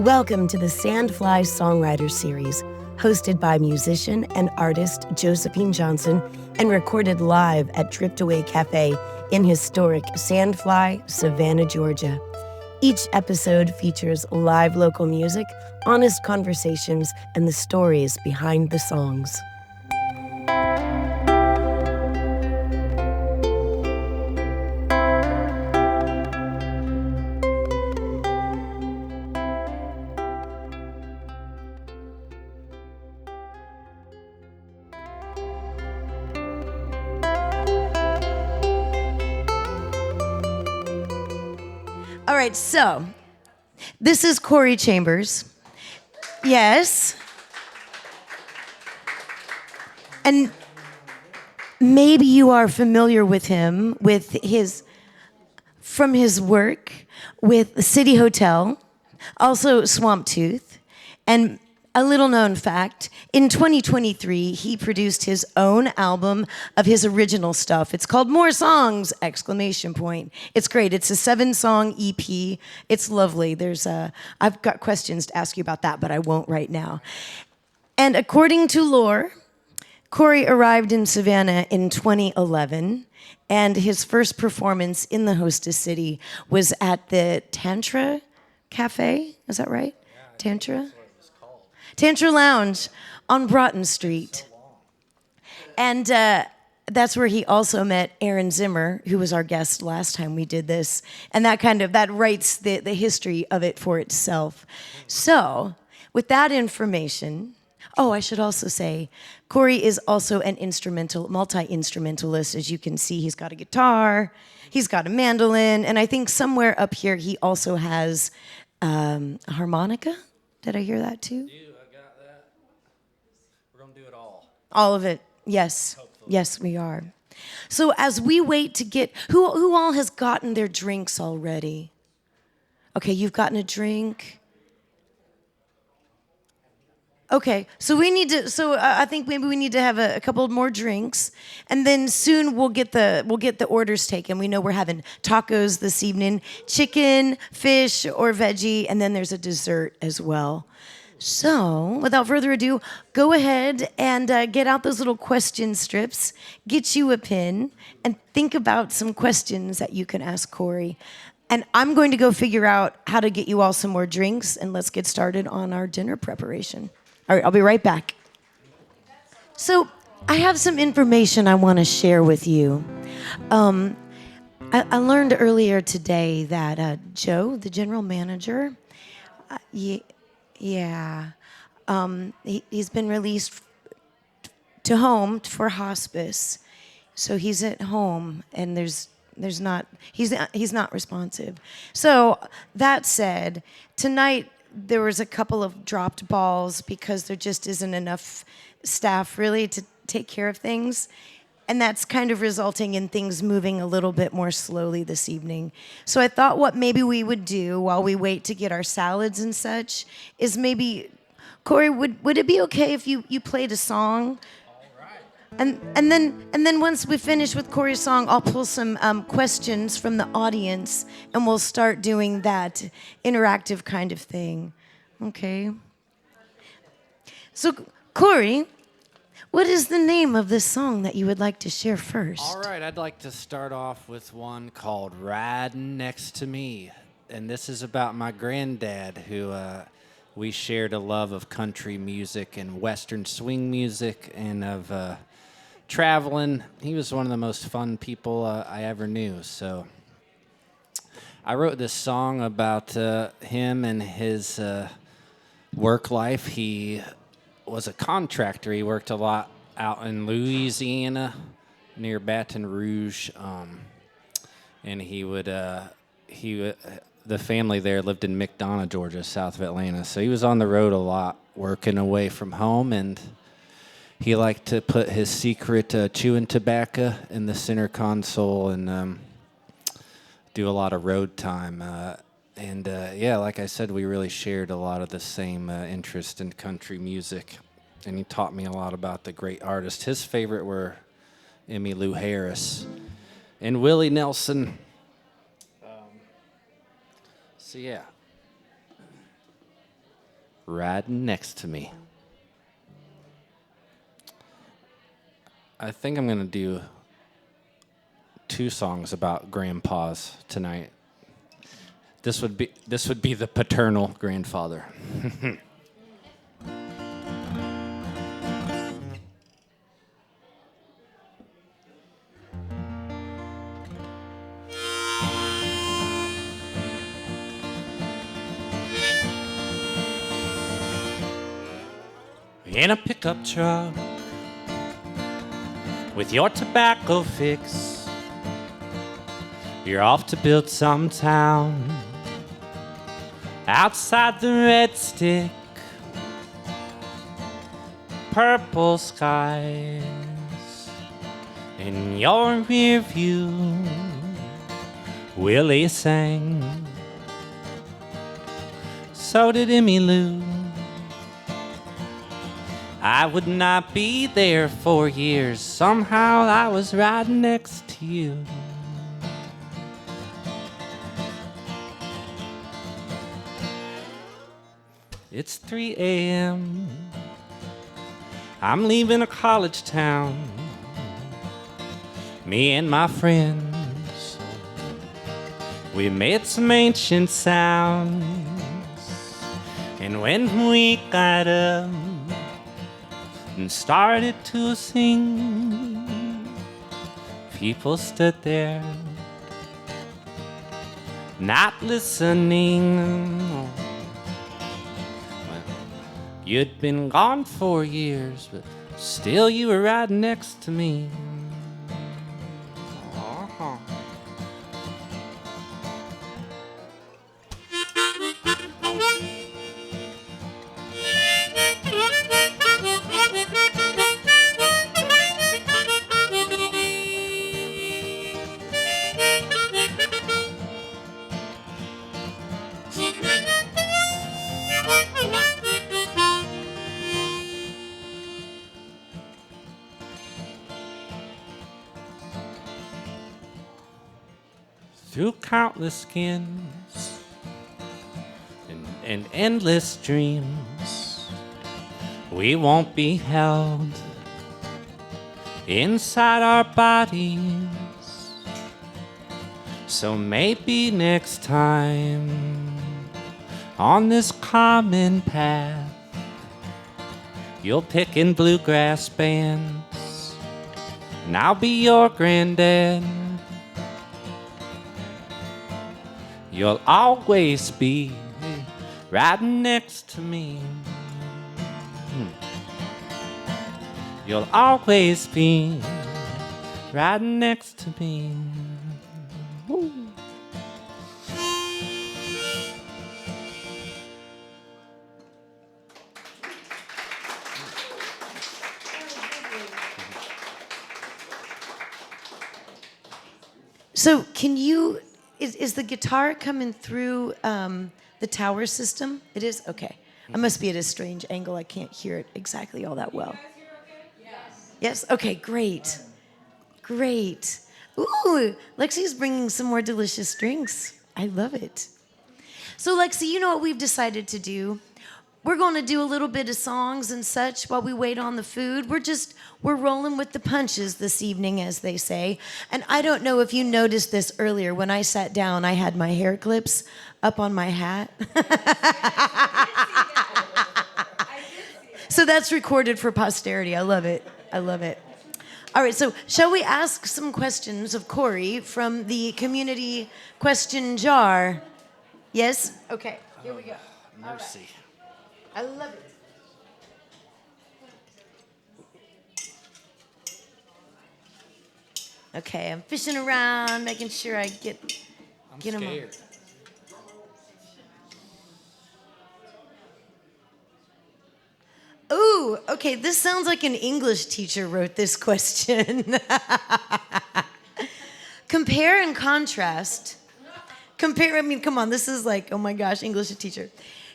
Welcome to the Sandfly Songwriter Series, hosted by musician and artist Josephine Johnson and recorded live at Driftaway Cafe in historic Sandfly, Savannah, Georgia. Each episode features live local music, honest conversations, and the stories behind the songs. All right, so this is Corey Chambers. Yes. And maybe you are familiar with him from his work with the City Hotel, also Swamp Tooth, and a little known fact, in 2023, he produced his own album of his original stuff. It's called More Songs, ! It's great. It's a 7-song EP. It's lovely. I've got questions to ask you about that, but I won't right now. And according to lore, Corey arrived in Savannah in 2011, and his first performance in the hostess city was at the Tantra Cafe. Is that right? Tantra? Tantra Lounge on Broughton Street. And that's where he also met Aaron Zimmer, who was our guest last time we did this. And that writes the history of it for itself. So, with that information, I should also say, Corey is also an multi-instrumentalist. As you can see, he's got a guitar, he's got a mandolin, and I think somewhere up here he also has a harmonica. Did I hear that too? All of it, yes. Hopefully. Yes, we are. So as we wait to get, who all has gotten their drinks already? Okay, you've gotten a drink. Okay, so I think maybe we need to have a couple more drinks, and then soon we'll get the orders taken. We know we're having tacos this evening, chicken, fish, or veggie, and then there's a dessert as well. So, without further ado, go ahead and get out those little question strips, get you a pen, and think about some questions that you can ask Corey. And I'm going to go figure out how to get you all some more drinks, and let's get started on our dinner preparation. All right, I'll be right back. So, I have some information I want to share with you. I learned earlier today that Joe, the general manager, he's been released to home for hospice, so he's at home, and he's not responsive. So that said, tonight there was a couple of dropped balls because there just isn't enough staff really to take care of things. And that's kind of resulting in things moving a little bit more slowly this evening. So I thought what maybe we would do while we wait to get our salads and such is maybe, Corey, would it be okay if you played a song? All right. And then once we finish with Corey's song, I'll pull some questions from the audience, and we'll start doing that interactive kind of thing. Okay. So, Corey, what is the name of this song that you would like to share first? All right, I'd like to start off with one called Riding Next to Me. And this is about my granddad, who we shared a love of country music and Western swing music and of traveling. He was one of the most fun people I ever knew. So I wrote this song about him and his work life. He was a contractor. He worked a lot out in Louisiana near Baton Rouge, and the family there lived in McDonough, Georgia, south of Atlanta. So he was on the road a lot, working away from home, and he liked to put his secret chewing tobacco in the center console and do a lot of road time. Like I said, we really shared a lot of the same interest in country music, and he taught me a lot about the great artists. His favorite were Emmylou Harris and Willie Nelson. riding next to me. I think I'm going to do 2 songs about grandpas tonight. This would be the paternal grandfather. In a pickup truck with your tobacco fix, you're off to build some town outside the red stick, purple skies in your rear view. Willie sang, so did Emmylou. I would not be there for years. Somehow I was riding next to you. It's 3 a.m. I'm leaving a college town. Me and my friends, we made some ancient sounds. And when we got up and started to sing, people stood there, not listening. Well, you'd been gone for years, but still you were riding next to me. Uh-huh. Through countless skins and endless dreams, we won't be held inside our bodies. So maybe next time on this common path, you'll pick in bluegrass bands and I'll be your granddad. You'll always be riding next to me. You'll always be riding next to me. Woo. So can you, is the guitar coming through the tower system? It is? Okay. I must be at a strange angle. I can't hear it exactly all that well. Yes? Okay, great. Great. Ooh, Lexi's bringing some more delicious drinks. I love it. So, Lexi, you know what we've decided to do? We're going to do a little bit of songs and such while we wait on the food. We're rolling with the punches this evening, as they say. And I don't know if you noticed this earlier. When I sat down, I had my hair clips up on my hat. So that's recorded for posterity. I love it. I love it. All right, so shall we ask some questions of Corey from the community question jar? Yes? Okay, here we go. Mercy. I love it. Okay, I'm fishing around, making sure I get them on. Scared. Ooh, okay, this sounds like an English teacher wrote this question. Compare and contrast. I mean, come on, this is like, oh my gosh, English teacher.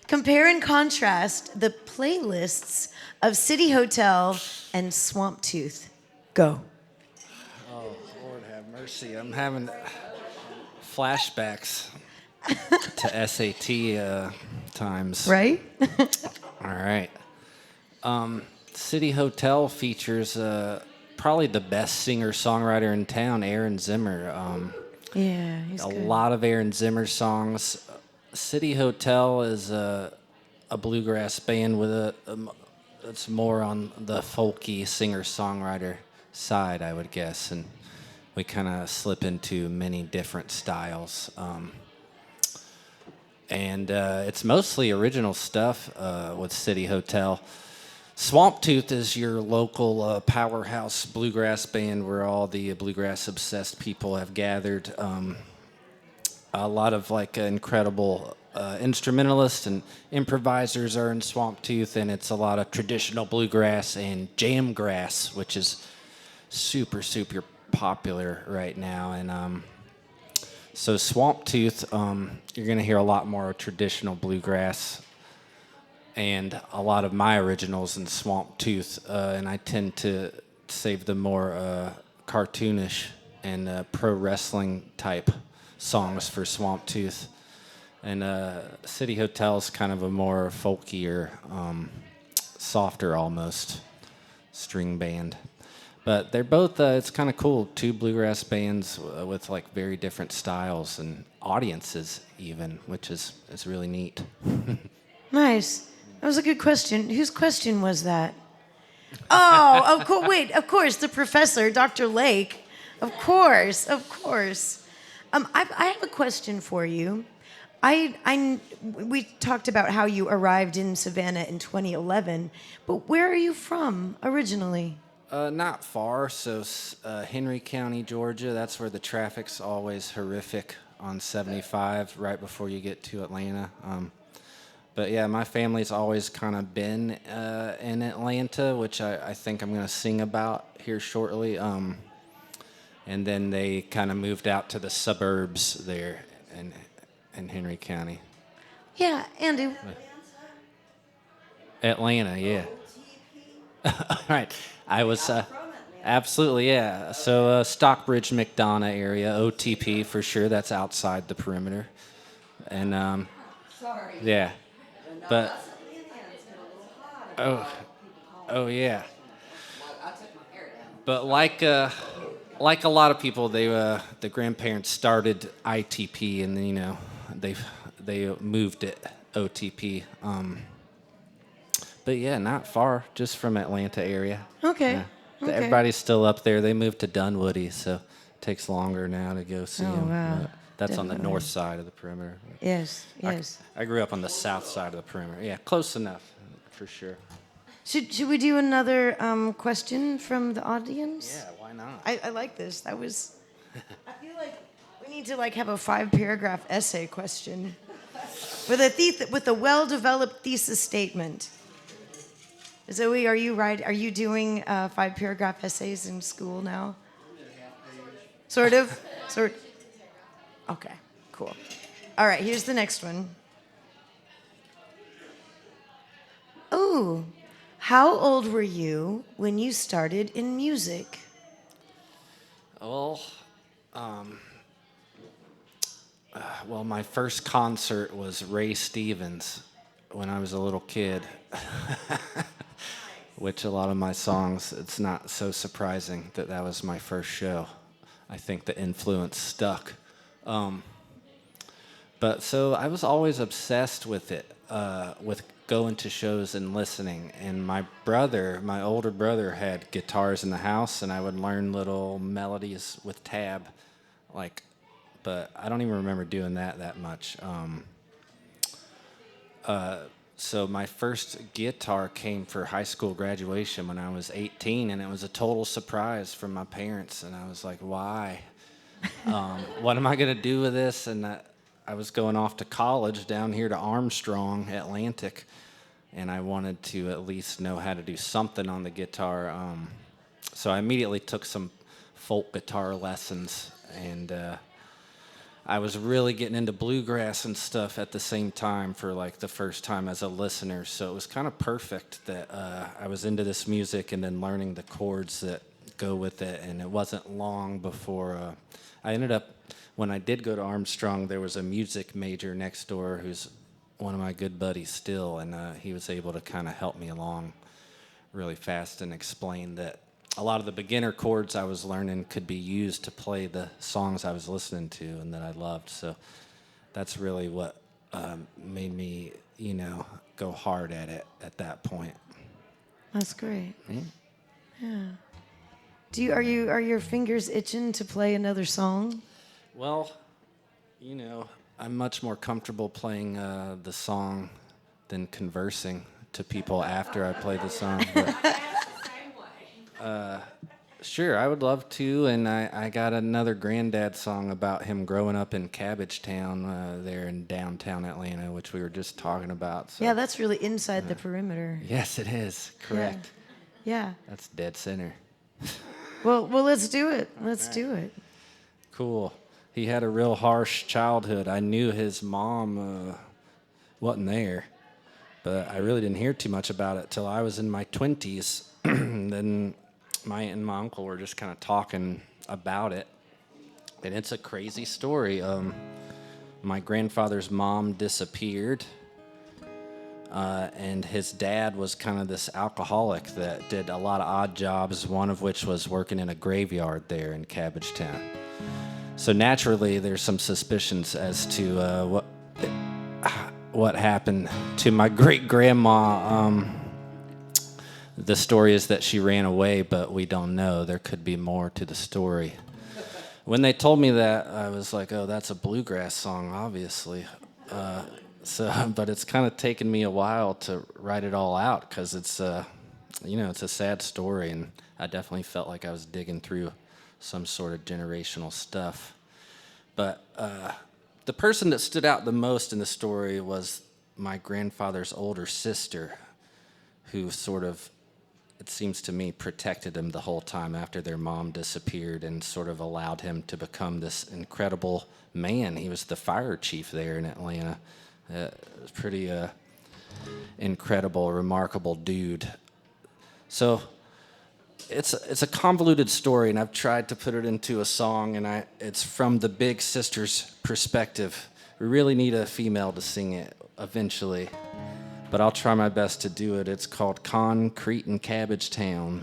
Compare and contrast the playlists of City Hotel and Swamp Tooth. Go. Oh, Lord have mercy. I'm having flashbacks to SAT times. Right? All right. City Hotel features probably the best singer-songwriter in town, Aaron Zimmer. Yeah, he's A good. lot of Aaron Zimmer songs. City Hotel is a bluegrass band with it's more on the folky singer-songwriter side, I would guess, and we kind of slip into many different styles. And it's mostly original stuff with City Hotel. Swamp Tooth is your local powerhouse bluegrass band where all the bluegrass obsessed people have gathered. A lot of like incredible instrumentalists and improvisers are in Swamp Tooth, and it's a lot of traditional bluegrass and jam grass, which is super, super popular right now. And so Swamp Tooth, you're going to hear a lot more traditional bluegrass and a lot of my originals in Swamp Tooth, and I tend to save the more cartoonish and pro wrestling type songs for Swamp Tooth. And City Hotel is kind of a more folkier, softer almost string band. But they're both, it's kind of cool, two bluegrass bands with like very different styles and audiences even, which is really neat. Nice. That was a good question. Whose question was that? Oh, of course. Wait, of course, the professor, Dr. Lake. Of course, of course. I have a question for you. We talked about how you arrived in Savannah in 2011, but where are you from originally? Not far, so Henry County, Georgia. That's where the traffic's always horrific on 75, right before you get to Atlanta. But yeah, my family's always kind of been in Atlanta, which I think I'm going to sing about here shortly. And then they kind of moved out to the suburbs there in Henry County. Yeah, Andy. Atlanta, yeah. All right. I was absolutely, yeah. So Stockbridge, McDonough area, OTP for sure. That's outside the perimeter. And yeah. But oh yeah. But like a lot of people, the grandparents started ITP, and then, they moved it OTP. But yeah, not far, just from Atlanta area. Okay. Yeah. Okay. Everybody's still up there. They moved to Dunwoody, so it takes longer now to go see them. Wow. That's on the Definitely. north side of the perimeter. Yes, yes. I grew up on the south side of the perimeter. Yeah, close enough, for sure. Should we do another question from the audience? Yeah, why not? I like this. That was. I feel like we need to have a 5-paragraph essay question with a well-developed thesis statement. Zoe, are you doing 5-paragraph essays in school now? Sort of. Okay, cool. All right, here's the next one. Oh, how old were you when you started in music? Well, my first concert was Ray Stevens when I was a little kid, which a lot of my songs, it's not so surprising that was my first show. I think the influence stuck. But so I was always obsessed with it, with going to shows and listening. And my older brother, had guitars in the house, and I would learn little melodies with tab, but I don't even remember doing that much. So my first guitar came for high school graduation when I was 18, and it was a total surprise from my parents. And I was like, why? What am I going to do with this? And I was going off to college down here to Armstrong, Atlantic, and I wanted to at least know how to do something on the guitar. So I immediately took some folk guitar lessons, and I was really getting into bluegrass and stuff at the same time for the first time as a listener. So it was kind of perfect that I was into this music and then learning the chords that go with it. And it wasn't long before I ended up, when I did go to Armstrong, there was a music major next door who's one of my good buddies still, and he was able to kind of help me along really fast and explain that a lot of the beginner chords I was learning could be used to play the songs I was listening to and that I loved. So that's really what made me, go hard at it at that point. That's great. Mm-hmm. Yeah. Are your fingers itching to play another song? Well, I'm much more comfortable playing the song than conversing to people after I play the song. But, sure, I would love to, and I got another granddad song about him growing up in Cabbagetown there in downtown Atlanta, which we were just talking about. So. Yeah, that's really inside the perimeter. Yes, it is. Correct. Yeah. That's dead center. Well, let's do it. Let's do it. Cool. He had a real harsh childhood. I knew his mom wasn't there, but I really didn't hear too much about it till I was in my 20s. Then my aunt and my uncle were just kind of talking about it, and it's a crazy story. My grandfather's mom disappeared, and his dad was kind of this alcoholic that did a lot of odd jobs, one of which was working in a graveyard there in Cabbagetown. So naturally, there's some suspicions as to what happened to my great-grandma. The story is that she ran away, but we don't know. There could be more to the story. When they told me that, I was like, oh, that's a bluegrass song, obviously. But it's kind of taken me a while to write it all out because it's a sad story, and I definitely felt like I was digging through some sort of generational stuff. But the person that stood out the most in the story was my grandfather's older sister, who sort of, it seems to me, protected him the whole time after their mom disappeared and sort of allowed him to become this incredible man. He was the fire chief there in Atlanta. Pretty incredible, remarkable dude. So it's a convoluted story, and I've tried to put it into a song, and it's from the big sister's perspective. We really need a female to sing it eventually, but I'll try my best to do it. It's called Concrete in Cabbagetown.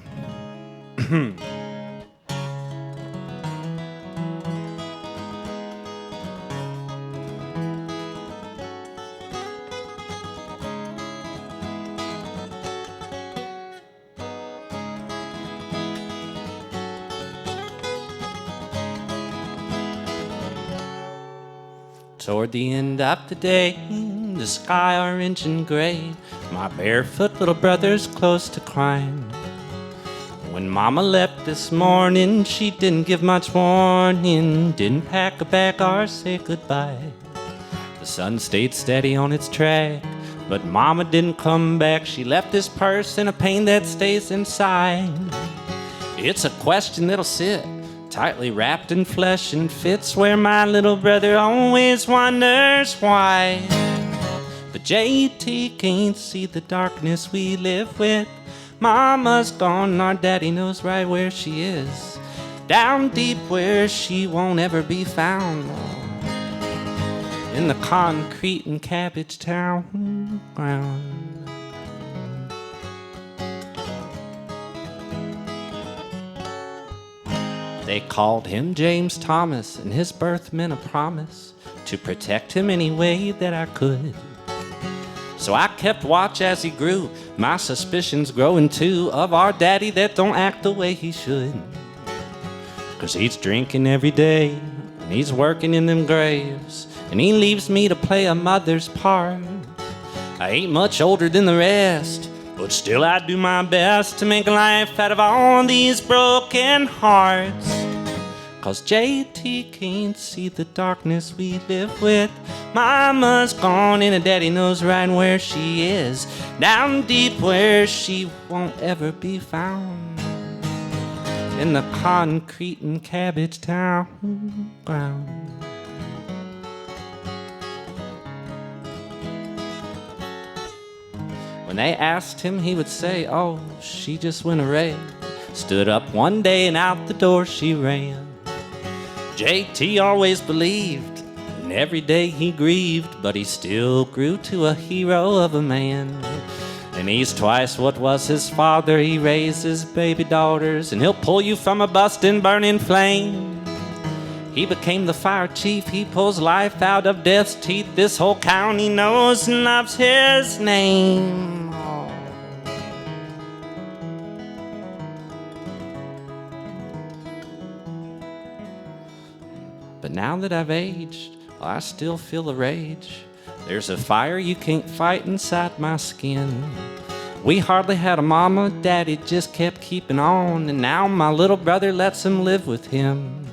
Toward the end of the day, the sky orange and gray, my barefoot little brother's close to crying. When Mama left this morning, she didn't give much warning, didn't pack a bag or say goodbye. The sun stayed steady on its track, but Mama didn't come back. She left this purse and a pain that stays inside. It's a question that'll sit tightly wrapped in flesh and fits where my little brother always wonders why. But JT can't see the darkness we live with. Mama's gone, our daddy knows right where she is, down deep where she won't ever be found, in the concrete in Cabbagetown ground. They called him James Thomas, and his birth meant a promise to protect him any way that I could. So I kept watch as he grew, my suspicions growing too, of our daddy that don't act the way he should. 'Cause he's drinking every day, and he's working in them graves, and he leaves me to play a mother's part. I ain't much older than the rest, but still I do my best to make life out of all these broken hearts. 'Cause JT can't see the darkness we live with. Mama's gone and daddy knows right where she is, down deep where she won't ever be found, in the concrete in Cabbagetown ground. When they asked him, he would say, oh, she just went away. Stood up one day and out the door she ran. JT always believed And every day he grieved, but he still grew to a hero of a man. And he's twice what was his father. He raised his baby daughters, and he'll pull you from a busting, burning flame. He became the fire chief. He pulls life out of death's teeth. This whole county knows and loves his name. Oh. But now that I've aged, I still feel a rage. There's a fire you can't fight inside my skin. We hardly had a mama, daddy just kept keeping on, and now my little brother lets him live with him.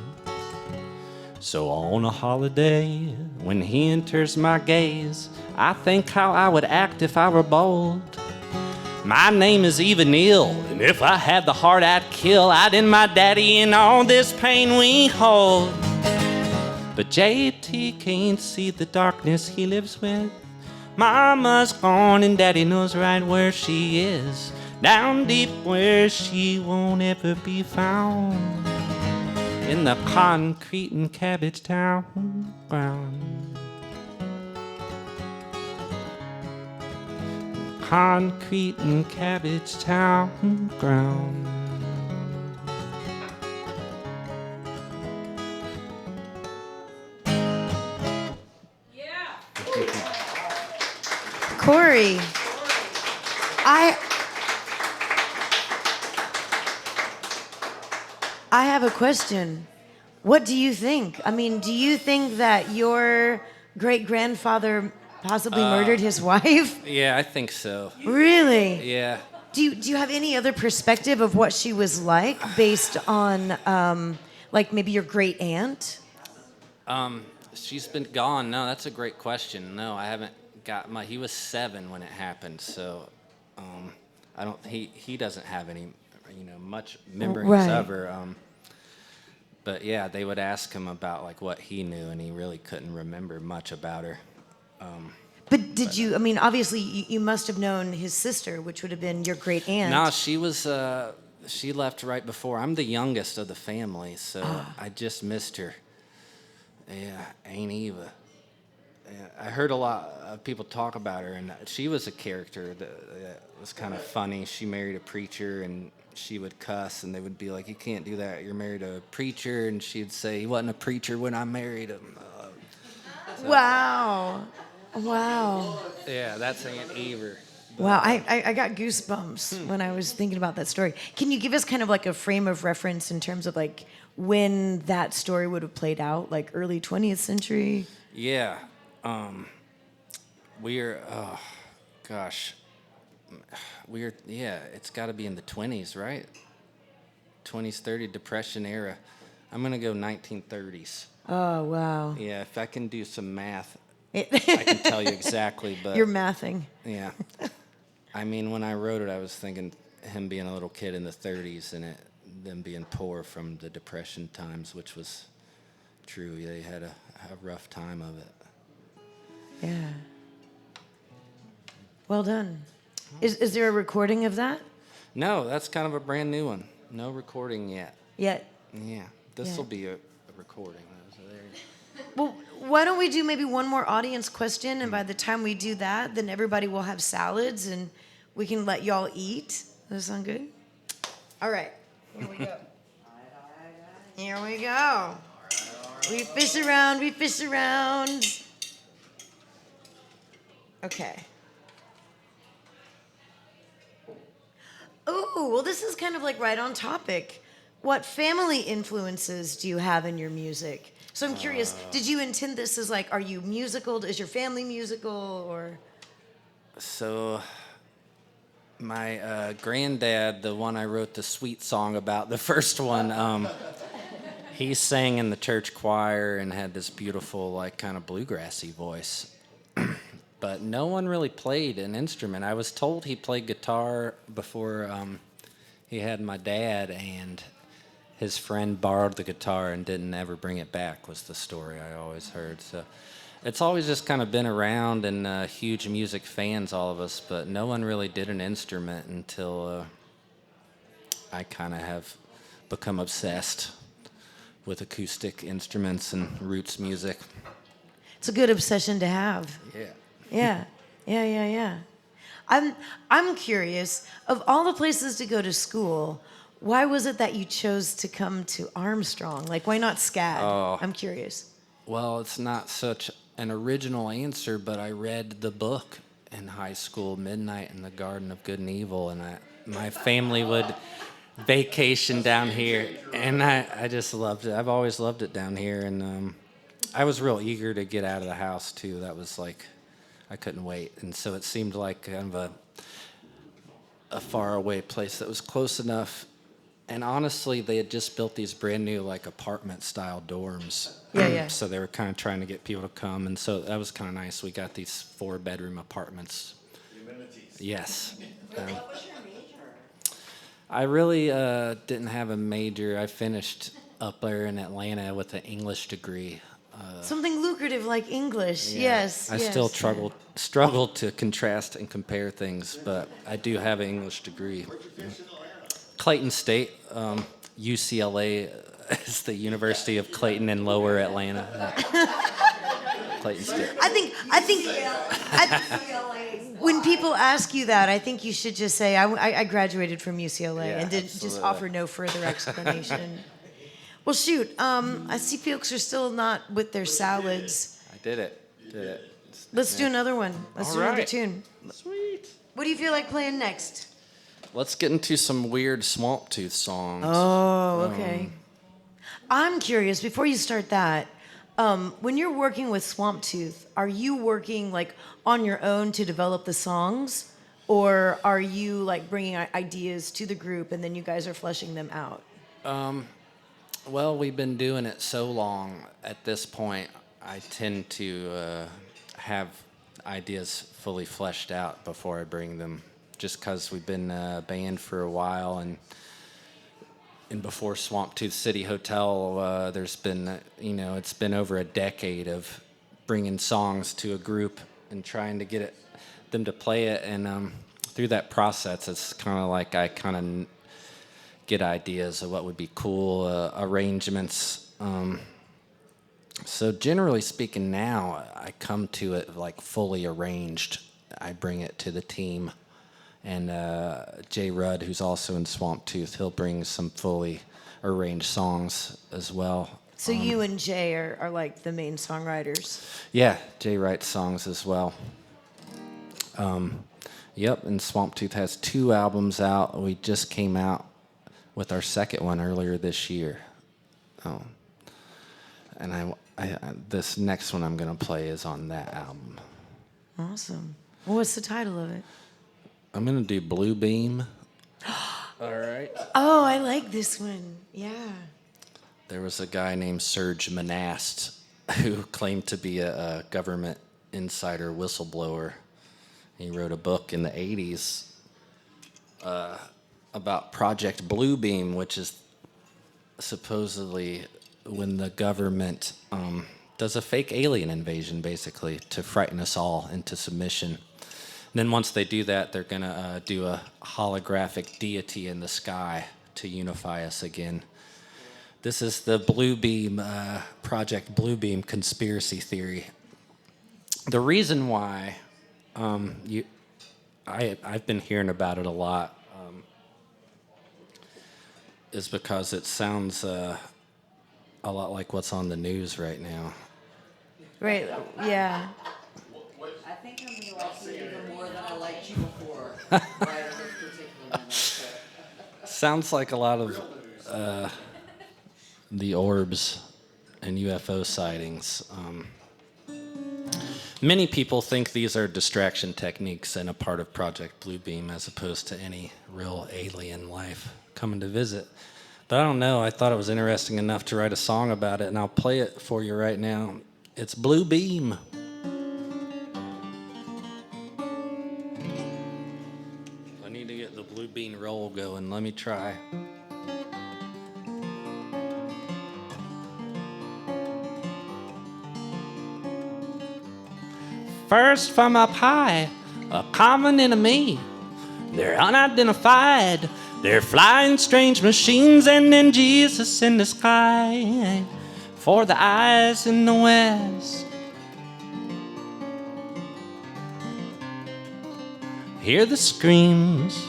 So on a holiday, when he enters my gaze, I think how I would act if I were bold. My name is Eva Neal, and if I had the heart I'd kill, I'd end my daddy in all this pain we hold. But JT can't see the darkness he lives with. Mama's gone and daddy knows right where she is, down deep where she won't ever be found, in the concrete and cabbage town ground. Concrete and cabbage town ground. Corey, I have a question. What do you think? I mean, do you think that your great-grandfather possibly murdered his wife? Yeah, I think so. Really? Yeah. Do you have any other perspective of what she was like based on, like maybe your great aunt? She's been gone. No, that's a great question. No, I haven't got my. He was 7 when it happened, so I don't. He doesn't have any, much memories of her. But yeah, they would ask him about like what he knew, and he really couldn't remember much about her. But did you? I mean, obviously, you must have known his sister, which would have been your great aunt. No, she was. She left right before. I'm the youngest of the family, so I just missed her. Yeah, Aunt Eva. Yeah, I heard a lot of people talk about her, and she was a character that was kind of funny. She married a preacher, and she would cuss, and they would be like, "You can't do that. You're married to a preacher," and she'd say, "He wasn't a preacher when I married him." Wow. Yeah, that's Aunt Eva. Wow, I got goosebumps when I was thinking about that story. Can you give us kind of like a frame of reference in terms of like when that story would have played out, like early 20th century? Yeah. It's got to be in the 20s, right? 20s, 30s, Depression era. I'm going to go 1930s. Oh, wow. Yeah, if I can do some math, I can tell you exactly. But you're mathing. Yeah. I mean, when I wrote it, I was thinking him being a little kid in the 30s and them being poor from the Depression times, which was true. They had a rough time of it. Yeah. Well done. Is there a recording of that? No, that's kind of a brand new one. No recording yet. Yet? Yeah. This will be a recording. So well, why don't we do maybe one more audience question, and by the time we do that, then everybody will have salads, and we can let y'all eat. Does that sound good? All right. Here we go. Here we go. We fish around. Okay. Ooh, well, this is kind of like right on topic. What family influences do you have in your music? So I'm curious, did you intend this as like, are you musical? Is your family musical, or? So my granddad, the one I wrote the sweet song about, the first one, he sang in the church choir and had this beautiful, like, kind of bluegrassy voice. But no one really played an instrument. I was told he played guitar before he had my dad, and his friend borrowed the guitar and didn't ever bring it back, was the story I always heard. So it's always just kind of been around, and huge music fans, all of us, but no one really did an instrument until I kind of have become obsessed with acoustic instruments and roots music. It's a good obsession to have. Yeah. Yeah. I'm curious, of all the places to go to school, why was it that you chose to come to Armstrong? Like, why not SCAD? Oh. I'm curious. Well, it's not such an original answer, but I read the book in high school, Midnight in the Garden of Good and Evil, and my family would vacation down here, and I just loved it. I've always loved it down here, and I was real eager to get out of the house, too. That was like, I couldn't wait, and so it seemed like kind of a faraway place that was close enough. And honestly, they had just built these brand new like apartment-style dorms. Yeah. So they were kind of trying to get people to come, and so that was kind of nice. We got these 4-bedroom apartments. Amenities. Yes. What was your major? I really didn't have a major. I finished up there in Atlanta with an English degree. Something lucrative like English. Yeah. Yes. I still struggle to contrast and compare things, but I do have an English degree. Clayton State, UCLA is the University of Clayton in Lower Atlanta. Clayton State. I think when people ask you that, I think you should just say, I graduated from UCLA, Yeah, and did absolutely. just offer no further explanation. Well, shoot, I see folks are still not with their salads. I did it. Let's do another one. Let's All do another right. tune. Sweet. What do you feel like playing next? Let's get into some weird Swamp Tooth songs. Oh, okay. I'm curious, before you start that, when you're working with Swamp Tooth, are you working like on your own to develop the songs? Or are you like bringing ideas to the group and then you guys are fleshing them out? Well, we've been doing it so long. At this point, I tend to have ideas fully fleshed out before I bring them. Just because we've been a band for a while, and before Swamp Tooth City Hotel, there's been, it's been over a decade of bringing songs to a group and trying to get them to play it, and through that process, it's kind of like I kind of get ideas of what would be cool arrangements. So generally speaking, now I come to it like fully arranged. I bring it to the team. And Jay Rudd, who's also in Swamp Tooth, he'll bring some fully arranged songs as well. So you and Jay are like the main songwriters. Yeah, Jay writes songs as well. Yep, and Swamp Tooth has 2 albums out. We just came out with our second one earlier this year. And this next one I'm going to play is on that album. Awesome. Well, what's the title of it? I'm going to do Blue Beam. All right. Oh, I like this one. Yeah. There was a guy named Serge Monast who claimed to be a government insider whistleblower. He wrote a book in the 80s about Project Bluebeam, which is supposedly when the government does a fake alien invasion, basically, to frighten us all into submission. And then once they do that, they're going to do a holographic deity in the sky to unify us again. This is the Bluebeam, Project Bluebeam conspiracy theory. The reason why I've been hearing about it a lot is because it sounds a lot like what's on the news right now. Right. Yeah. I think I'm going to like you even more than I liked you before. Right at this particular moment. Sounds like a lot of the orbs and UFO sightings. Many people think these are distraction techniques and a part of Project Bluebeam as opposed to any real alien life coming to visit. But I don't know. I thought it was interesting enough to write a song about it, and I'll play it for you right now. It's Blue Beam. I need to get the Blue Beam roll going. Let me try. First from up high, a common enemy. They're unidentified. They're flying strange machines, and then Jesus in the sky. For the eyes in the west, hear the screams,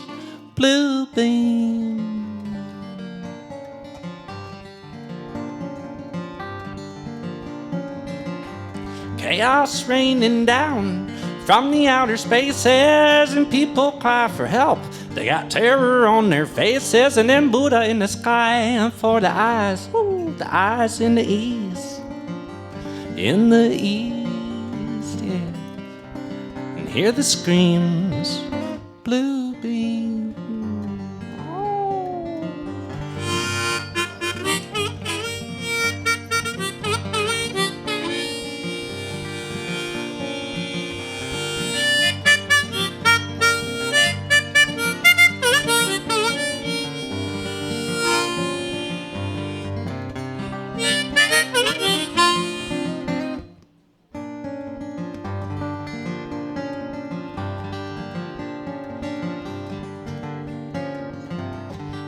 blue beam. Chaos raining down from the outer spaces, and people cry for help. They got terror on their faces, and then Buddha in the sky for the eyes, the eyes in the east, yeah. And hear the screams, blue beam.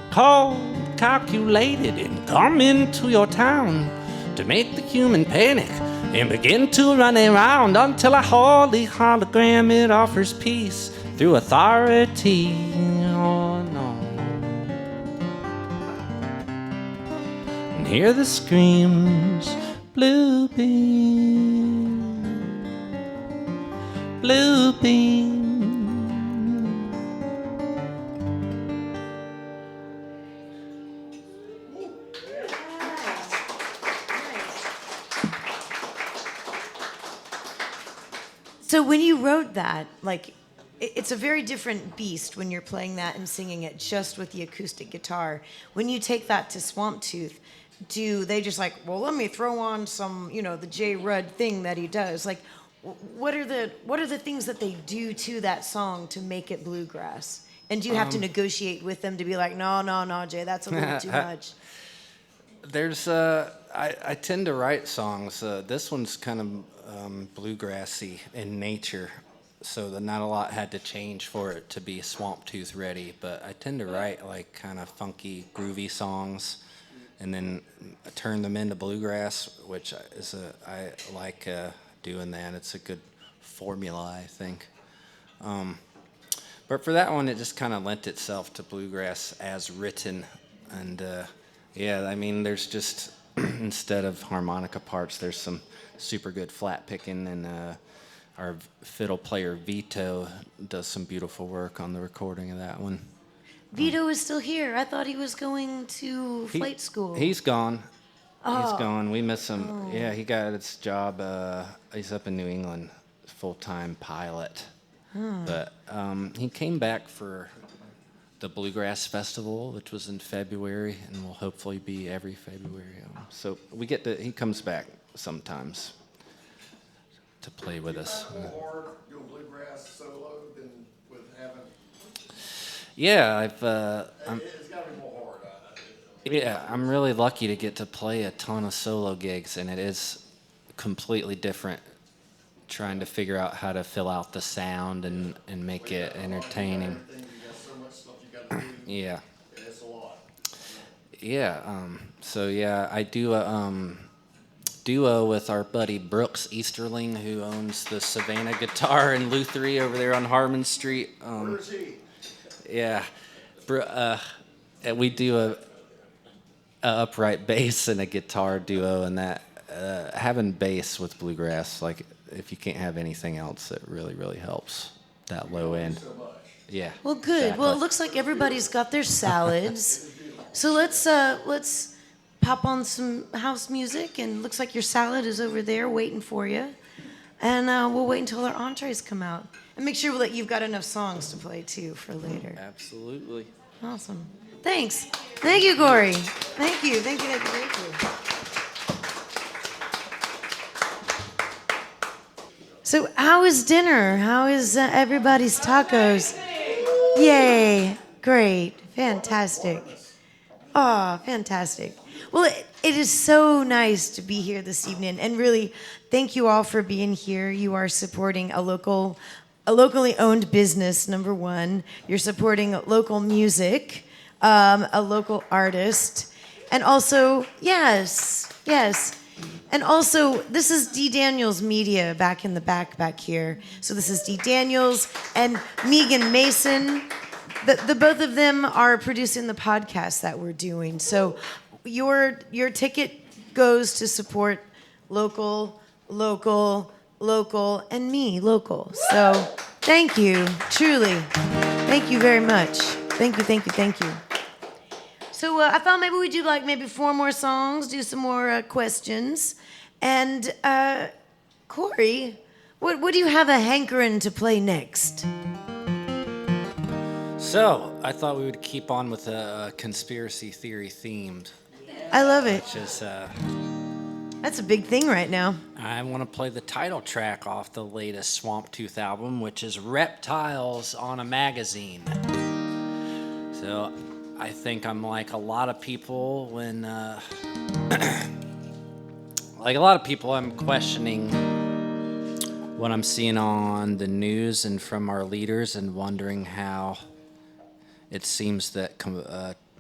Cold, calculated, and come into your town to make the human panic and begin to run around until a holy hologram it offers peace through authority. Oh no. And hear the screams, blue beam, blue beam. So when you wrote that, like, it's a very different beast when you're playing that and singing it just with the acoustic guitar. When you take that to Swamp Tooth, do they just like, well, let me throw on some, the J. Rudd thing that he does? Like, what are the things that they do to that song to make it bluegrass? And do you have to negotiate with them to be like, no, Jay, that's a little too much? There's I tend to write songs. This one's kind of bluegrassy in nature, so that not a lot had to change for it to be Swamp Tooth ready. But I tend to write like kind of funky, groovy songs, and then turn them into bluegrass, which I like doing that. It's a good formula, I think. But for that one, it just kind of lent itself to bluegrass as written, and yeah, I mean, there's just instead of harmonica parts, there's some super good flat picking, and our fiddle player Vito does some beautiful work on the recording of that one. Vito is still here. I thought he was going to flight school. He's gone. He's gone. We miss him. Oh. Yeah, he got his job. He's up in New England, full-time pilot. But he came back for the Bluegrass Festival, which was in February, and will hopefully be every February. So he comes back sometimes to play with us. Is that more hard doing bluegrass solo than with having? Yeah, it's got to be more hard. Yeah, I'm really lucky to get to play a ton of solo gigs, and it is completely different trying to figure out how to fill out the sound and make it entertaining. You got so much stuff you got to do. Yeah. It's a lot. Yeah. So yeah, I do a duo with our buddy Brooks Easterling, who owns the Savannah Guitar in Lutherie over there on Harmon Street. Where is he? Yeah. We do a upright bass and a guitar duo, and that having bass with bluegrass, like if you can't have anything else, it really, really helps that low end. So much. Yeah. Well, good. Exactly. Well, it looks like everybody's got their salads. So let's pop on some house music, and looks like your salad is over there waiting for you. And we'll wait until our entrees come out. And make sure that you've got enough songs to play, too, for later. Absolutely. Awesome. Thanks. Thank you, Corey. Thank you. Thank you. So how is dinner? How is everybody's tacos? Yay. Great. Fantastic. Oh, fantastic. Well, it is so nice to be here this evening, and really, thank you all for being here. You are supporting a locally owned business, number one. You're supporting local music, a local artist, and also, yes, And also, this is D. Daniels Media back in the back here. So this is D. Daniels and Megan Mason. The both of them are producing the podcast that we're doing. So your ticket goes to support local, and me, local. So thank you, truly. Thank you very much. Thank you. So I thought maybe we'd do like maybe 4 more songs, do some more questions. And Corey, what do you have a hankering to play next? So, I thought we would keep on with a conspiracy theory themed. I love it. Which is, That's a big thing right now. I want to play the title track off the latest Swamp Tooth album, which is Reptiles on a Magazine. So, I think I'm like a lot of people when, I'm questioning what I'm seeing on the news and from our leaders and wondering how it seems that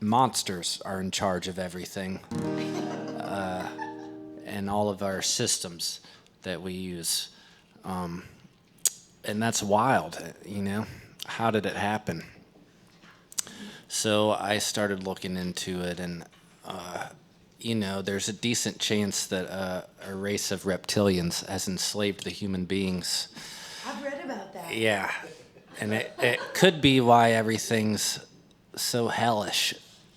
monsters are in charge of everything and all of our systems that we use. And that's wild, you know? How did it happen? So I started looking into it, and, there's a decent chance that a race of reptilians has enslaved the human beings. I've read about that. Yeah. And it could be why everything's so hellish.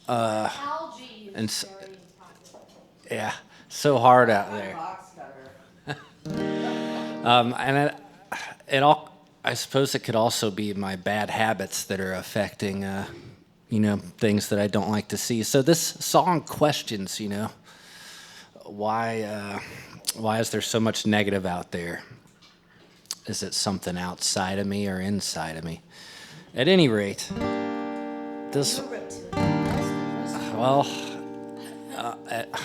Algae and is s- very popular. Yeah, so hard out there. Box cutter. And it all, I suppose it could also be my bad habits that are affecting, things that I don't like to see. So this song questions, why is there so much negative out there? Is it something outside of me or inside of me? At any rate,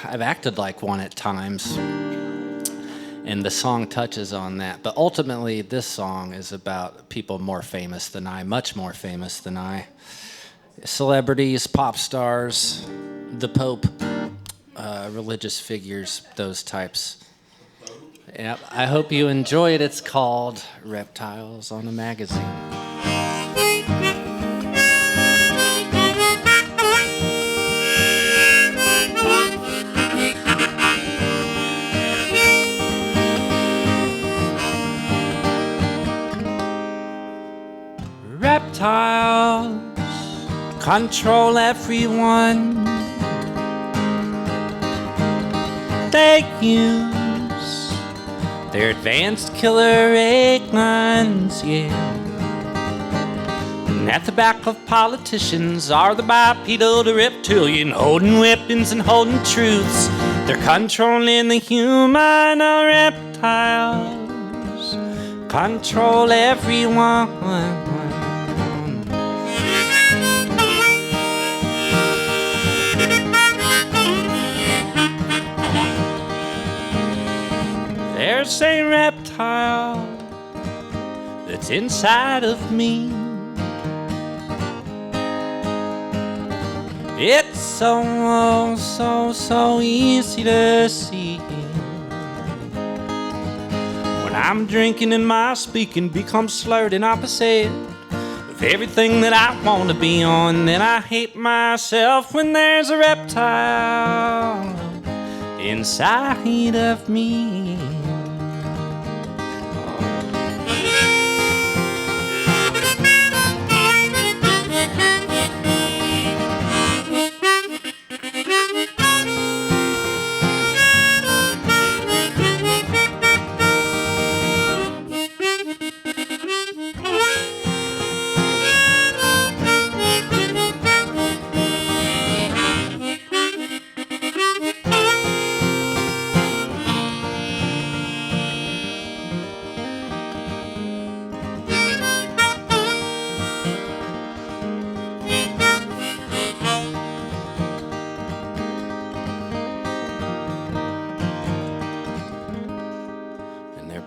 I've acted like one at times, and the song touches on that. But ultimately, this song is about people more famous than I, much more famous than I. Celebrities, pop stars, the Pope, religious figures, those types. Yep, I hope you enjoy it. It's called Reptiles on a Magazine. Reptiles control everyone. They use their advanced killer egg guns, yeah. And at the back of politicians are the bipedal to reptilian, holding weapons and holding truths. They're controlling the human. Reptiles control everyone. There's a reptile that's inside of me. It's so easy to see. When I'm drinking and my speaking becomes slurred and opposite of everything that I want to be on, then I hate myself when there's a reptile inside of me.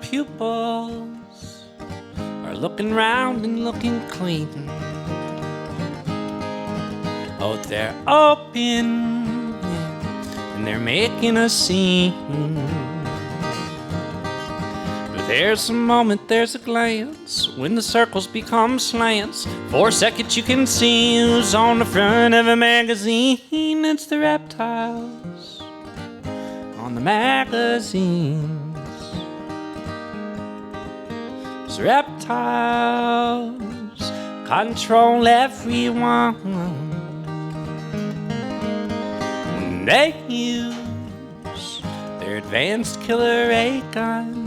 Pupils are looking round and looking clean. Oh, they're open and they're making a scene. There's a moment, there's a glance, when the circles become slants. For a second you can see who's on the front of a magazine. It's the reptiles on the magazines. Those reptiles control everyone. They use their advanced killer ray guns.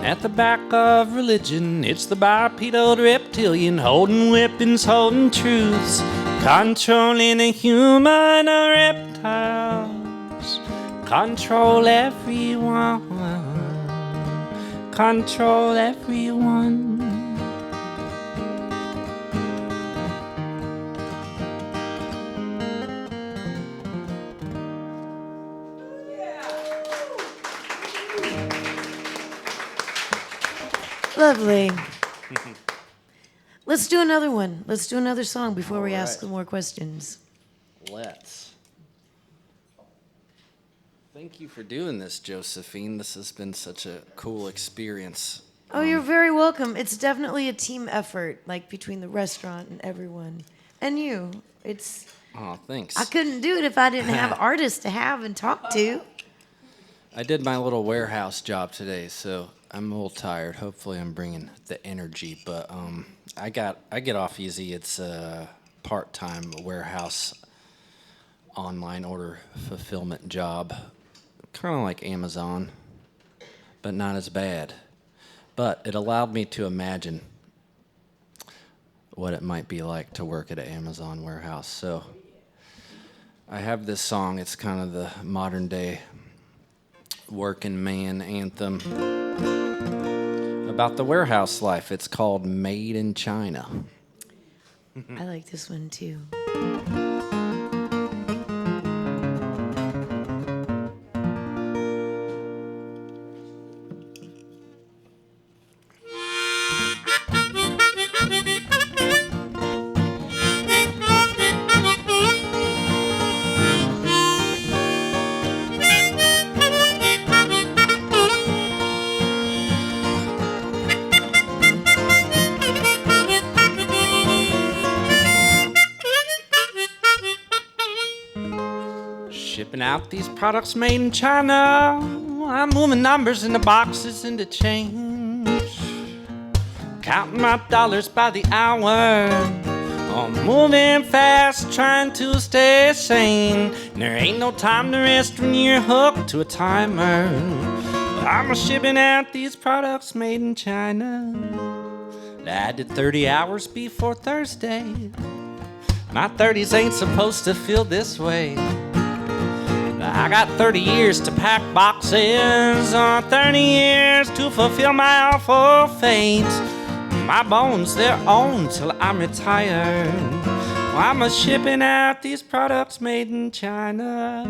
At the back of religion, it's the bipedal reptilian, holding weapons, holding truths, controlling a human. Reptiles control everyone, control everyone. Lovely. Let's do another one. Let's do another song before we ask some more questions. Let's. Thank you for doing this, Josephine. This has been such a cool experience. Oh, you're very welcome. It's definitely a team effort, like between the restaurant and everyone. And you. It's. Oh, thanks. I couldn't do it if I didn't have artists to have and talk to. I did my little warehouse job today, so I'm a little tired. Hopefully I'm bringing the energy, but I get off easy. It's a part-time warehouse online order fulfillment job, kind of like Amazon, but not as bad. But it allowed me to imagine what it might be like to work at an Amazon warehouse. So I have this song. It's kind of the modern-day working man anthem about the warehouse life. It's called Made in China. I like this one too. Shipping out these products made in China. I'm moving numbers into boxes into change. Counting my dollars by the hour. I'm moving fast, trying to stay sane. There ain't no time to rest when you're hooked to a timer. I'm shipping out these products made in China. I did 30 hours before Thursday. My 30s ain't supposed to feel this way. I got 30 years to pack boxes, 30 years to fulfill my awful fate. My bones, they're owned till I'm retired. I'm a shipping out these products made in China.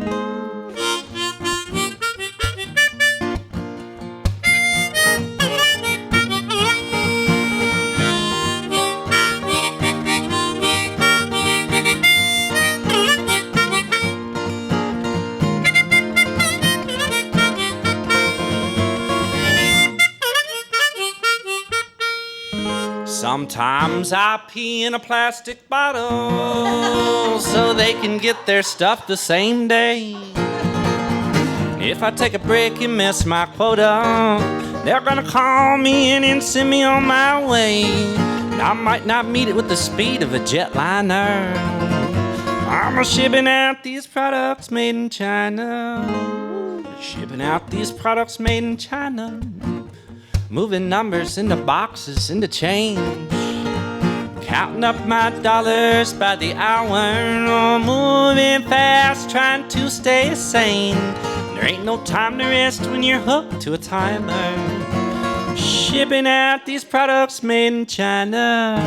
Sometimes I pee in a plastic bottle so they can get their stuff the same day. If I take a break and miss my quota, they're gonna call me in and send me on my way. I might not meet it with the speed of a jetliner. I'm shipping out these products made in China. Shipping out these products made in China. Moving numbers into boxes, into change. Counting up my dollars by the hour. Moving fast, trying to stay sane. There ain't no time to rest when you're hooked to a timer. Shipping out these products made in China.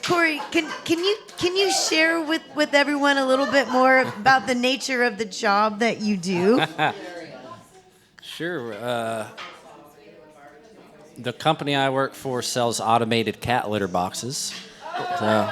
Corey, can you share with everyone a little bit more about the nature of the job that you do? Sure. The company I work for sells automated cat litter boxes. So,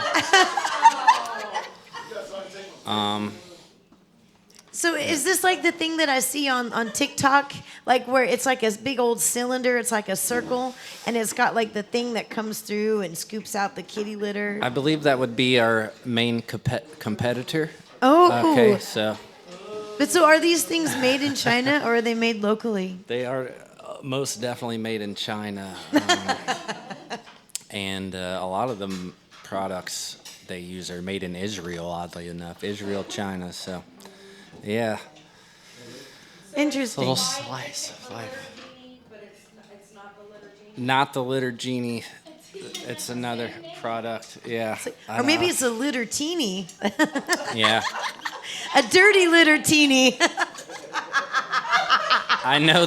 So is this like the thing that I see on TikTok, like where it's like a big old cylinder, it's like a circle, and it's got like the thing that comes through and scoops out the kitty litter? I believe that would be our main competitor. Oh, Okay, so but so are these things made in China or are they made locally? they are most definitely made in China. And a lot of the products they use are made in Israel, oddly enough. Israel, China, so yeah. Interesting. Little slice of life. But it's not the litter genie. Not the litter genie. It's another product. Yeah. Or maybe it's a litter teeny, Yeah. a dirty litter teeny. I know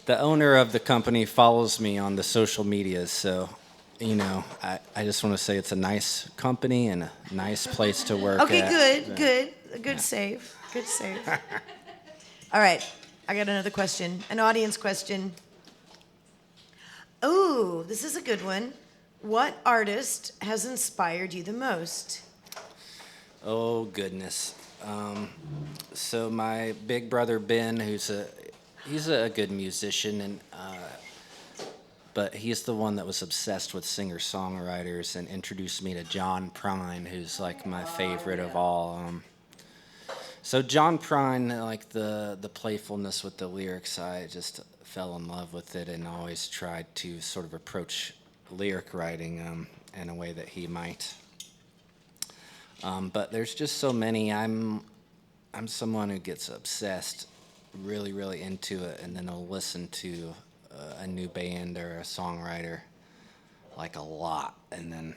the owner of the company follows me on the social medias, so I just want to say it's a nice company and a nice place to work. Okay, at. good. A good save. Good save. All right, I got another question, an audience question. Ooh, this is a good one. What artist has inspired you the most? Oh goodness. So my big brother Ben, he's a good musician, and but he's the one that was obsessed with singer-songwriters and introduced me to John Prine, who's like my favorite of all. So John Prine, like the playfulness with the lyrics, I just fell in love with it and always tried to sort of approach lyric writing in a way that he might. But there's just so many. I'm someone who gets obsessed, really, really into it, and then I'll listen to a new band or a songwriter like a lot, and then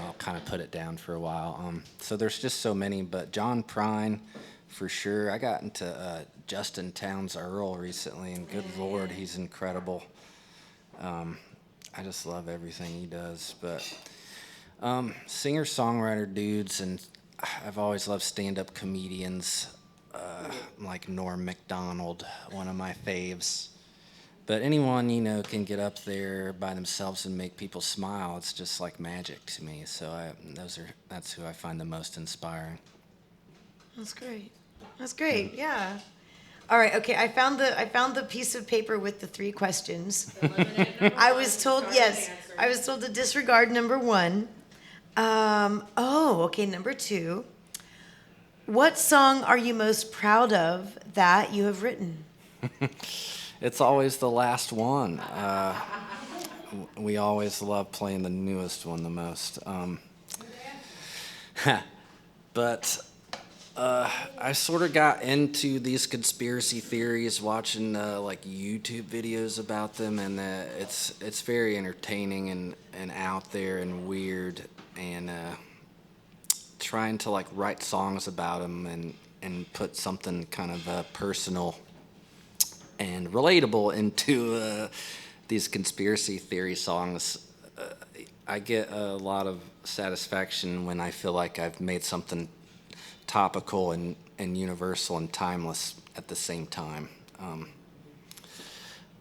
I'll kind of put it down for a while. So there's just so many, but John Prine, for sure. I got into Justin Townes Earl recently, and good Lord, he's incredible. I just love everything he does, but singer-songwriter dudes, and I've always loved stand-up comedians like Norm Macdonald, one of my faves. But anyone, can get up there by themselves and make people smile. It's just like magic to me. So that's who I find the most inspiring. That's great. That's great. Yeah. All right. Okay. I found the piece of paper with the 3 questions. I was told I was told to disregard number 1. Okay. Number 2. What song are you most proud of that you have written? It's always the last one. We always love playing the newest one the most. But I sort of got into these conspiracy theories watching like YouTube videos about them, and it's very entertaining and out there and weird, and trying to like write songs about them and put something kind of personal and relatable into these conspiracy theory songs. I get a lot of satisfaction when I feel like I've made something topical and universal and timeless at the same time.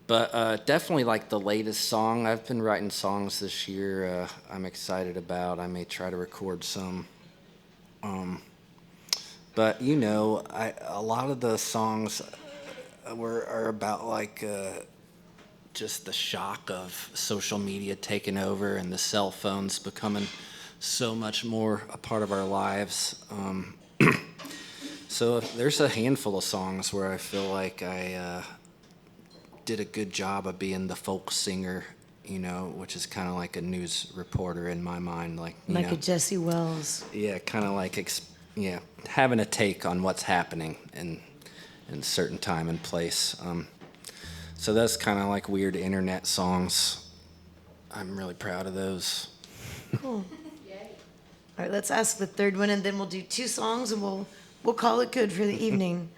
But definitely like the latest song. I've been writing songs this year I'm excited about. I may try to record some. But a lot of the songs are about like just the shock of social media taking over and the cell phones becoming so much more a part of our lives. So there's a handful of songs where I feel like I did a good job of being the folk singer, which is kind of like a news reporter in my mind, like a Jesse Wells. Yeah, kind of like having a take on what's happening in certain time and place. So that's kind of like weird internet songs. I'm really proud of those. Cool. All right, let's ask the third one, and then we'll do 2 songs, and we'll call it good for the evening.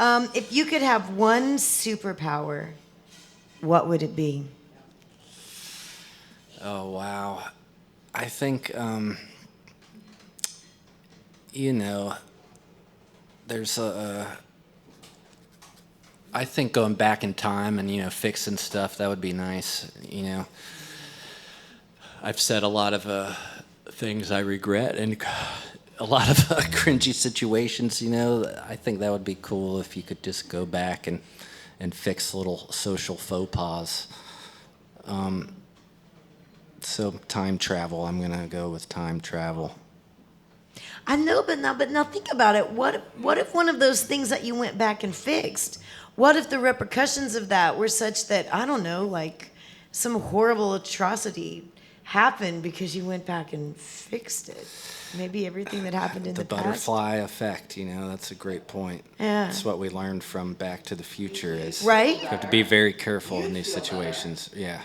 If you could have one superpower, what would it be? Oh, wow. I think, there's I think going back in time and, fixing stuff, that would be nice, I've said a lot of things I regret and a lot of cringy situations, I think that would be cool if you could just go back and fix little social faux pas. So time travel, I'm going to go with time travel. I know, but now think about it. What if one of those things that you went back and fixed? What if the repercussions of that were such that, I don't know, like some horrible atrocity happened because you went back and fixed it? Maybe everything that happened in the past. The butterfly effect, that's a great point. Yeah. That's what we learned from Back to the Future is Right? you have to be very careful in these situations. Yeah.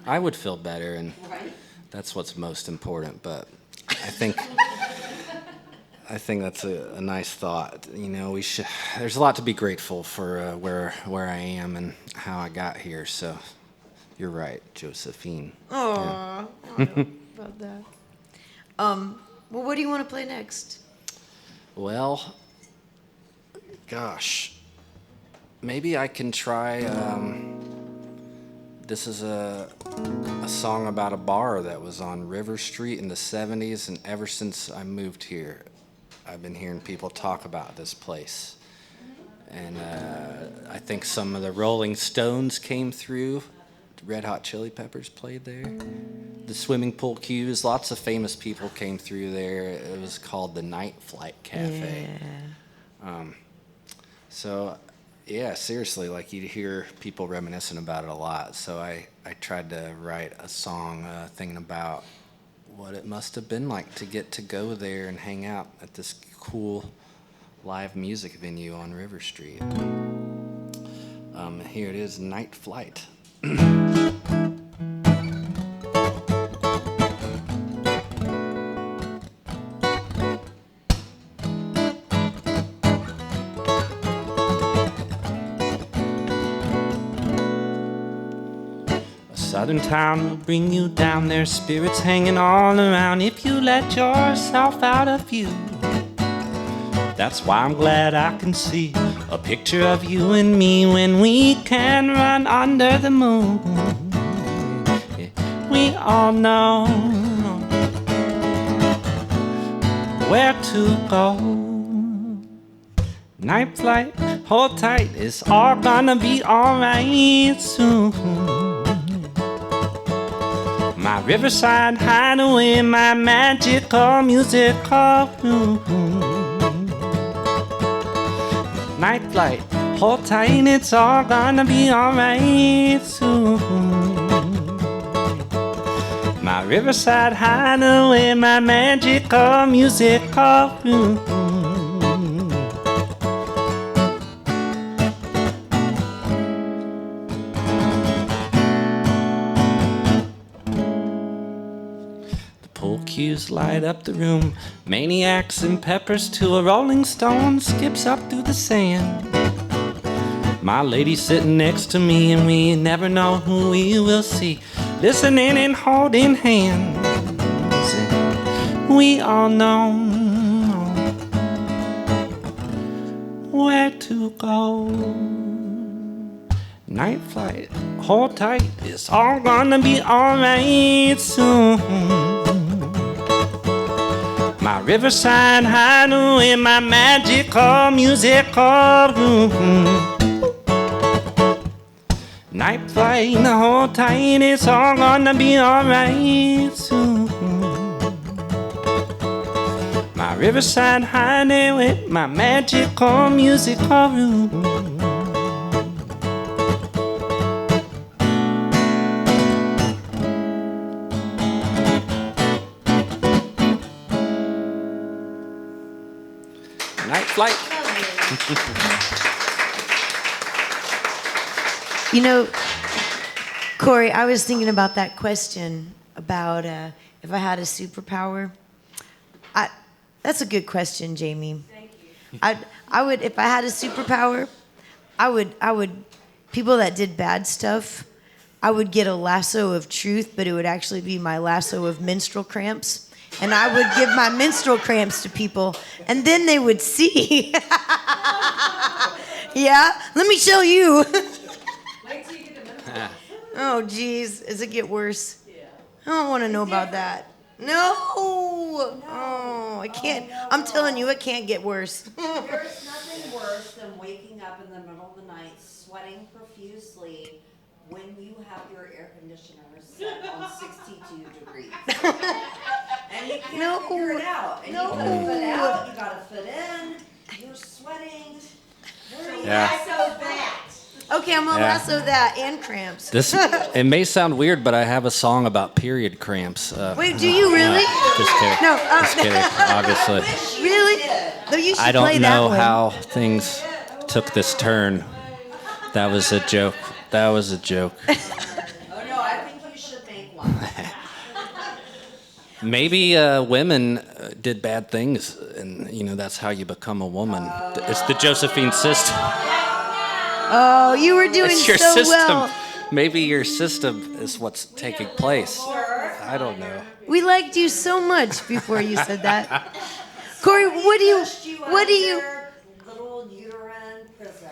I would feel better, and that's what's most important, but I think that's a nice thought. We should. There's a lot to be grateful for where I am and how I got here. So, you're right, Josephine. Aw, I don't know about that. Well, what do you want to play next? Well, gosh, maybe I can try. This is a song about a bar that was on River Street in the 70s, and ever since I moved here, I've been hearing people talk about this place. And I think some of the Rolling Stones came through. The Red Hot Chili Peppers played there. The Swimming Pool Cues, lots of famous people came through there. It was called the Night Flight Cafe. Yeah. So, yeah, seriously, like you'd hear people reminiscing about it a lot. So I tried to write a song thinking about what it must have been like to get to go there and hang out at this cool live music venue on River Street. Here it is, Night Flight. Southern town will bring you down, there's spirits hanging all around if you let yourself out of view. That's why I'm glad I can see a picture of you and me when we can run under the moon. Yeah, we all know where to go. Night flight, hold tight, it's all gonna be alright soon. My riverside hideaway, my magical musical room. Night flight, hold tight, it's all gonna be alright soon. My riverside hideaway, my magical musical room. Cues light up the room, maniacs and peppers to a rolling stone skips up through the sand. My lady's sitting next to me and we never know who we will see, listening and holding hands. We all know where to go. Night flight, hold tight, it's all gonna be alright soon. My riverside hideaway, my magical musical room. Night flight, hold tight, it's all gonna be alright soon. My riverside hideaway, my magical musical room. Flight. Corey, I was thinking about that question about if I had a superpower. That's a good question, Jamie. Thank you. I would, if I had a superpower, I would, people that did bad stuff, I would get a lasso of truth, but it would actually be my lasso of menstrual cramps. And I would give my menstrual cramps to people, and then they would see. Yeah? Let me show you. Wait till you get to menopause. Oh, geez. Does it get worse? Yeah. I don't want to know about that. No. Oh, I can't. I'm telling you, it can't get worse. There's nothing worse than waking up in the middle of the night, sweating profusely when you have your air conditioner set on 62 degrees. And you can't figure it out. And you gotta foot out, you gotta foot in, you're sweating. Where do you Yeah. lasso that? Okay, I'm gonna Yeah. lasso that and cramps. It may sound weird, but I have a song about period cramps. Wait, do you really? Just kidding. No, Just kidding, obviously. Really? No, you should I play don't that know one. how things took this turn. That was a joke. That was a joke. Oh no, I think you should make one. Maybe women did bad things, and that's how you become a woman. It's the Josephine system. Oh, you were doing It's your so system. well. Maybe your system is what's taking place. I don't know. We liked you so much before you said that. Corey, what do you, Little uterine prison.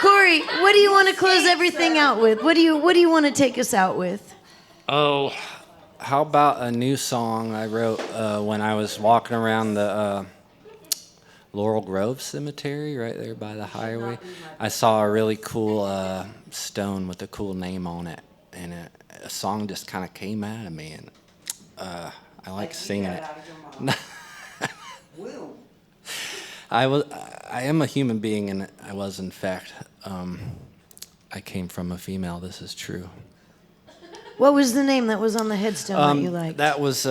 Corey, what do you want to close everything out with? What do you want to take us out with? Oh, how about a new song I wrote when I was walking around the Laurel Grove Cemetery right there by the highway? I saw a really cool stone with a cool name on it, and a song just kind of came out of me, and I like singing it. Woo. I am a human being, and I was, in fact. I came from a female. This is true. What was the name that was on the headstone that you liked? That was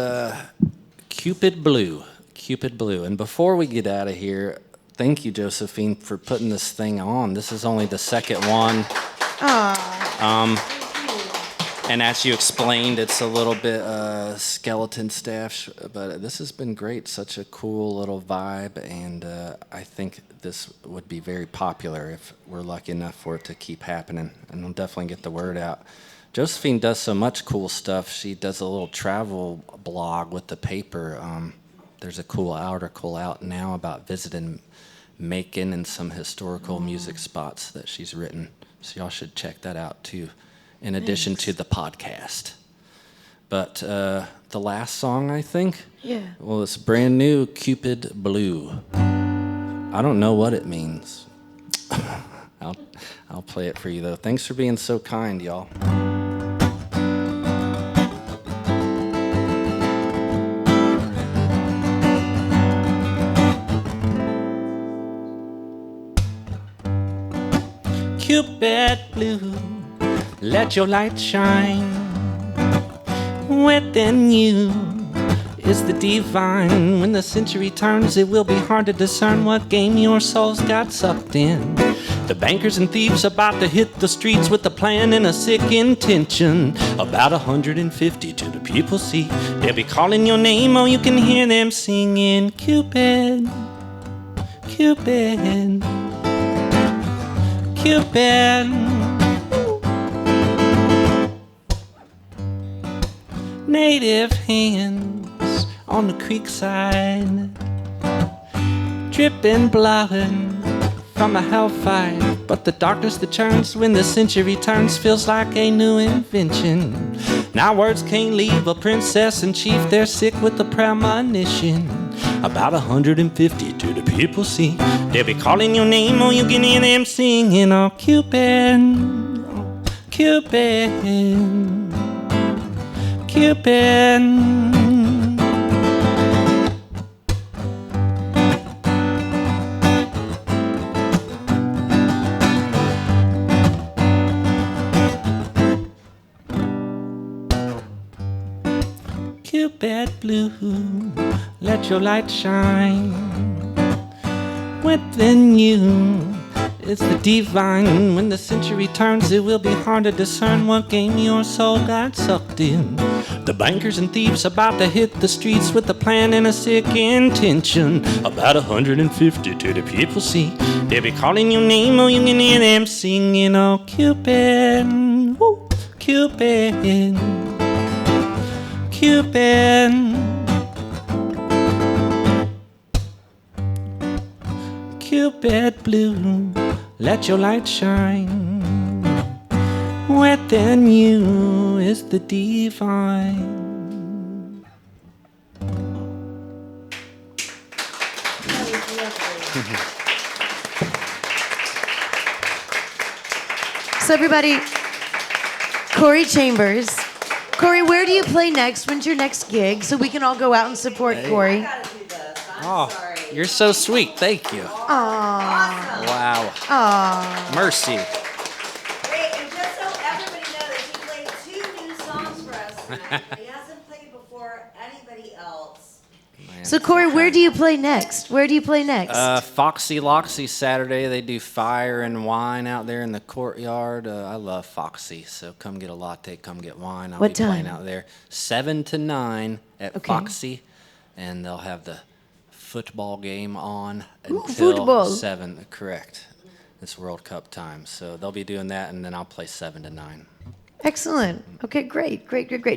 Cupid Blue. Cupid Blue. And before we get out of here, thank you, Josephine, for putting this thing on. This is only the second one. And as you explained, it's a little bit skeleton staff, but this has been great. Such a cool little vibe, and I think this would be very popular if we're lucky enough for it to keep happening, and we'll definitely get the word out. Josephine does so much cool stuff. She does a little travel blog with the paper. There's a cool article out now about visiting Macon and some historical music spots that she's written. So y'all should check that out too, in addition to the podcast. But the last song, I think? Yeah. Well, it's brand new, Cupid Blue. I don't know what it means. I'll play it for you, though. Thanks for being so kind, y'all. Cupid Blue, let your light shine. Within you is the divine. When the century turns, it will be hard to discern what game your soul's got sucked in. The bankers and thieves about to hit the streets with a plan and a sick intention. About 150 to the people see. They'll be calling your name, oh, you can hear them singing, Cupid, Cupid, Cupid. Native hands on the creek side, dripping blood from a hellfire. But the darkness that turns when the century turns feels like a new invention. Now words can't leave a princess and chief, they're sick with the premonition. About 150 to the people see. They'll be calling your name, oh, you can hear them singing, oh, Cupid, oh, Cupid, Cupid. Cupid Blue, let your light shine. Within you is the divine. When the century turns, it will be hard to discern what game your soul got sucked in. The bankers and thieves about to hit the streets with a plan and a sick intention. About 150 to the people see. They'll be calling your name, oh, you can hear them singing, oh, Cupid, woo, Cupid, Cupid, Cupid Blue, let your light shine. Within you is the divine. So everybody, Corey Chambers. Corey, where do you play next? When's your next gig? So we can all go out and support Corey. I gotta do this. I'm Oh, sorry. you're so sweet. Thank you. Aww. Awesome. Wow. Aww. Mercy. Wait, and just so everybody knows, he played 2 new songs for us tonight. He hasn't played before anybody else. So Corey, where do you play next? Where do you play next? Foxy Loxy Saturday. They do fire and wine out there in the courtyard. I love Foxy, so come get a latte, come get wine. I'll What be playing time? out there 7 to 9 at Okay. Foxy, and they'll have the football game on Ooh, until football. 7. Correct. It's World Cup time, so they'll be doing that, and then I'll play 7 to 9. Excellent. Okay, great.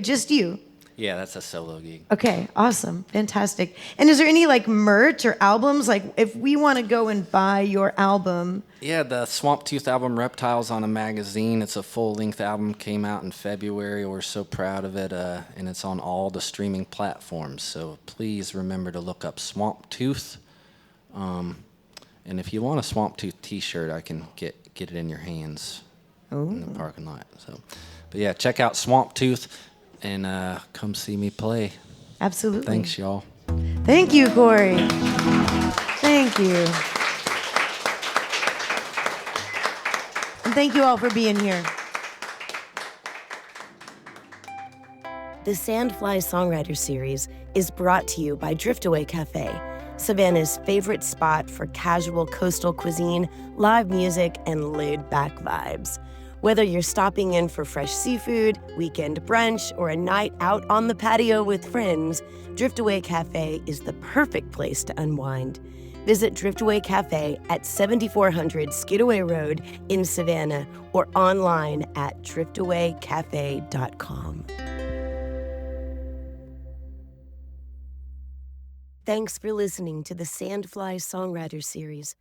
Just you. Yeah, that's a solo gig. Okay, awesome, fantastic. And is there any like merch or albums? Like if we want to go and buy your album, Yeah, the Swamp Tooth album, Reptiles on a Magazine. It's a full-length album, came out in February. We're so proud of it, and it's on all the streaming platforms. So please remember to look up Swamp Tooth. And if you want a Swamp Tooth T-shirt, I can get it in your hands in the parking lot. So, but yeah, check out Swamp Tooth and come see me play. absolutely. Thanks, y'all. Thank you, Corey. Thank you. And thank you all for being here. The Sandfly Songwriter Series is brought to you by Driftaway Cafe, Savannah's favorite spot for casual coastal cuisine, live music, and laid-back vibes. Whether you're stopping in for fresh seafood, weekend brunch, or a night out on the patio with friends, Driftaway Cafe is the perfect place to unwind. Visit Driftaway Cafe at 7400 Skidaway Road in Savannah or online at driftawaycafe.com. Thanks for listening to the Sandfly Songwriter Series.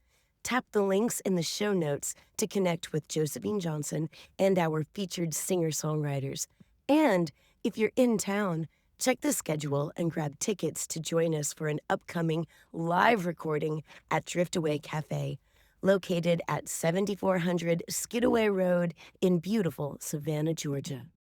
Tap the links in the show notes to connect with Josephine Johnson and our featured singer-songwriters. And if you're in town, check the schedule and grab tickets to join us for an upcoming live recording at Driftaway Cafe, located at 7400 Skidaway Road in beautiful Savannah, Georgia.